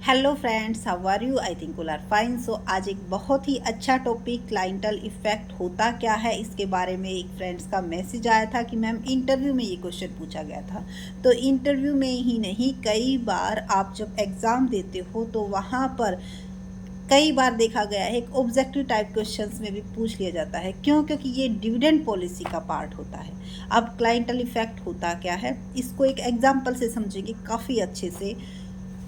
Hello friends, how are you? I think all are fine. So आज एक बहुत ही अच्छा टॉपिक क्लाइंटल इफेक्ट होता क्या है इसके बारे में एक फ्रेंड्स का मैसेज आया था कि मैम इंटरव्यू में ये क्वेश्चन पूछा गया था। तो इंटरव्यू में ही नहीं, कई बार आप जब एग्ज़ाम देते हो तो वहाँ पर कई बार देखा गया है एक ऑब्जेक्टिव टाइप क्वेश्चंस में भी पूछ लिया जाता है। क्यों? क्योंकि ये डिविडेंड पॉलिसी का पार्ट होता है। अब क्लाइंटल इफेक्ट होता क्या है, इसको एक एग्जांपल से समझेंगे काफ़ी अच्छे से।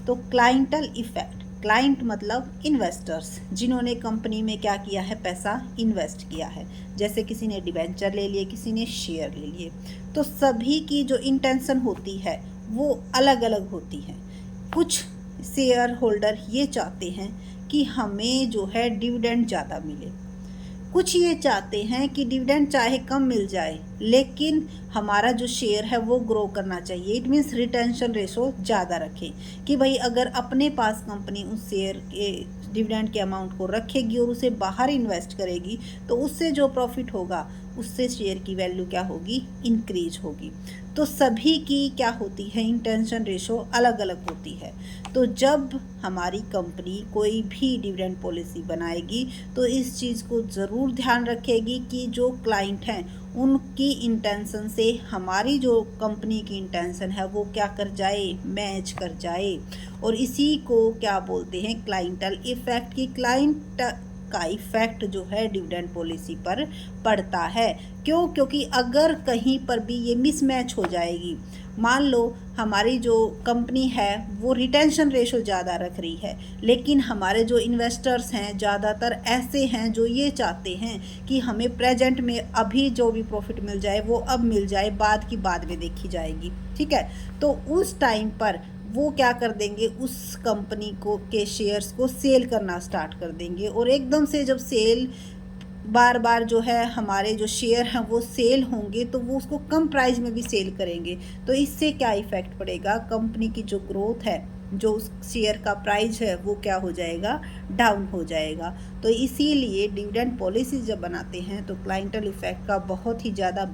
तो क्लाइंटल इफेक्ट, क्लाइंट मतलब इन्वेस्टर्स, जिन्होंने कंपनी में क्या किया है, पैसा इन्वेस्ट किया है। जैसे किसी ने डिबेंचर ले लिए, किसी ने शेयर ले लिए। तो सभी की जो इंटेंशन होती है वो अलग अलग होती है। कुछ शेयर होल्डर ये चाहते हैं कि हमें जो है डिविडेंड ज़्यादा मिले, कुछ ये चाहते हैं कि डिविडेंड चाहे कम मिल जाए लेकिन हमारा जो शेयर है वो ग्रो करना चाहिए। इट मीन्स रिटेंशन रेशो ज़्यादा रखें कि भाई अगर अपने पास कंपनी उस शेयर के डिविडेंड के अमाउंट को रखेगी और उसे बाहर इन्वेस्ट करेगी तो उससे जो प्रॉफिट होगा उससे शेयर की वैल्यू क्या होगी, इंक्रीज होगी। तो सभी की क्या होती है, इंटेंशन रेशो अलग अलग होती है। तो जब हमारी कंपनी कोई भी डिविडेंड पॉलिसी बनाएगी तो इस चीज़ को ज़रूर ध्यान रखेगी कि जो क्लाइंट हैं उनकी इंटेंशन से हमारी जो कंपनी की इंटेंशन है वो क्या कर जाए, मैच कर जाए। और इसी को क्या बोलते हैं, क्लाइंटल इफेक्ट। की क्लाइंट का इफेक्ट जो है डिविडेंड पॉलिसी पर पड़ता है। क्यों? क्योंकि अगर कहीं पर भी ये मिसमैच हो जाएगी, मान लो हमारी जो कंपनी है वो रिटेंशन रेशो ज़्यादा रख रही है लेकिन हमारे जो इन्वेस्टर्स हैं ज़्यादातर ऐसे हैं जो ये चाहते हैं कि हमें प्रेजेंट में अभी जो भी प्रॉफिट मिल जाए वो अब मिल जाए, बाद की बाद में देखी जाएगी। ठीक है, तो उस टाइम पर वो क्या कर देंगे, उस कंपनी को के शेयर्स को सेल करना स्टार्ट कर देंगे। और एकदम से जब सेल बार बार जो है हमारे जो शेयर हैं वो सेल होंगे तो वो उसको कम प्राइस में भी सेल करेंगे। तो इससे क्या इफ़ेक्ट पड़ेगा, कंपनी की जो ग्रोथ है, जो उस शेयर का प्राइस है वो क्या हो जाएगा, डाउन हो जाएगा। तो इसीलिए डिविडेंड पॉलिसी जब बनाते हैं तो क्लाइंटल इफेक्ट का बहुत ही ज़्यादा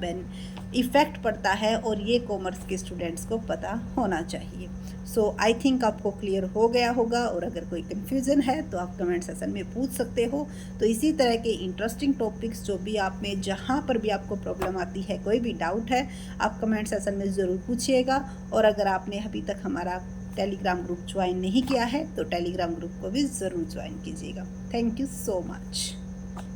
इफ़ेक्ट पड़ता है और ये कॉमर्स के स्टूडेंट्स को पता होना चाहिए। सो आई थिंक आपको क्लियर हो गया होगा, और अगर कोई कन्फ्यूज़न है तो आप कमेंट सेक्शन में पूछ सकते हो। तो इसी तरह के इंटरेस्टिंग टॉपिक्स जो भी आप में जहाँ पर भी आपको प्रॉब्लम आती है, कोई भी डाउट है, आप कमेंट सेक्शन में ज़रूर पूछिएगा। और अगर आपने अभी तक हमारा टेलीग्राम ग्रुप ज्वाइन नहीं किया है तो टेलीग्राम ग्रुप को भी ज़रूर ज्वाइन कीजिएगा। Thank you so much.